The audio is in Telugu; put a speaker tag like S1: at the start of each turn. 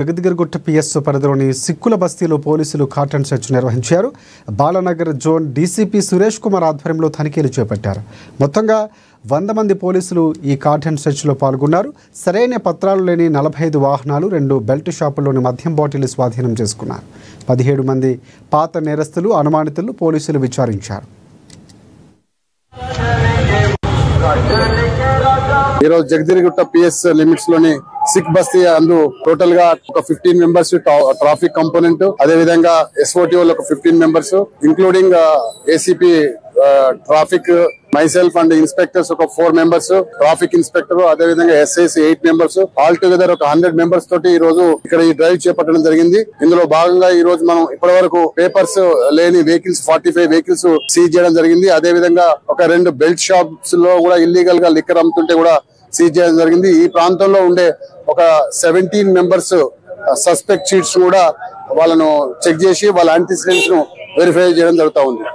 S1: జగద్గిరిగుట్ట పిఎస్ పరిధిలోని సిక్కుల బస్తీలో పోలీసులు కాటన్ సెర్చ్ నిర్వహించారు. బాలనగర్ జోన్ డీసీపీ సురేష్ కుమార్ ఆధ్వర్యంలో తనిఖీలు చేపట్టారు. మొత్తంగా 100 మంది పోలీసులు ఈ కాటన్ సెర్చ్లో పాల్గొన్నారు. సరైన పత్రాలు లేని 45 వాహనాలు, 2 బెల్ట్ షాపుల్లోని మద్యం బాటిల్ స్వాధీనం చేసుకున్నారు. 17 మంది పాత నేరస్తులు, అనుమానితులు పోలీసులు విచారించారు.
S2: ఈరోజు జగద్గిరిగుట్ట పిఎస్ లిమిట్స్ లోని సిక్ బస్తీ అందు టోటల్ గా ఒక 15 మెంబర్స్ ట్రాఫిక్ కంపోనెంట్, అదే విధంగా SOTO ఒక 15 members including ACP traffic, myself and inspectors ఒక 4 మెంబర్స్, ట్రాఫిక్ ఇన్స్పెక్టర్, అదే విధంగా SIs 8 మెంబర్స్, ఆల్ టుగెదర్ ఒక 100 మెంబర్స్ తోటి ఈ రోజు ఇక్కడ ఈ డ్రైవ్ చేపట్టడం జరిగింది. ఇందులో భాగంగా ఈ రోజు మనం ఇప్పటి వరకు పేపర్స్ లేని వెహికల్స్ 45 వెహికల్స్ సీజ్ చేయడం జరిగింది. అదే విధంగా ఒక 2 బెల్ట్ షాప్స్ లో కూడా ఇల్లీగల్ గా లిక్కర్ అమ్ముతుంటే కూడా సీజ్ చేయడం జరిగింది. ఈ ప్రాంతంలో ఉండే ఒక 17 మెంబర్స్ సస్పెక్ట్ షీట్స్ కూడా వాళ్ళను చెక్ చేసి వాళ్ళ యాంటిసిడెంట్స్ ను వెరిఫై చేయడం జరుగుతూ ఉంది.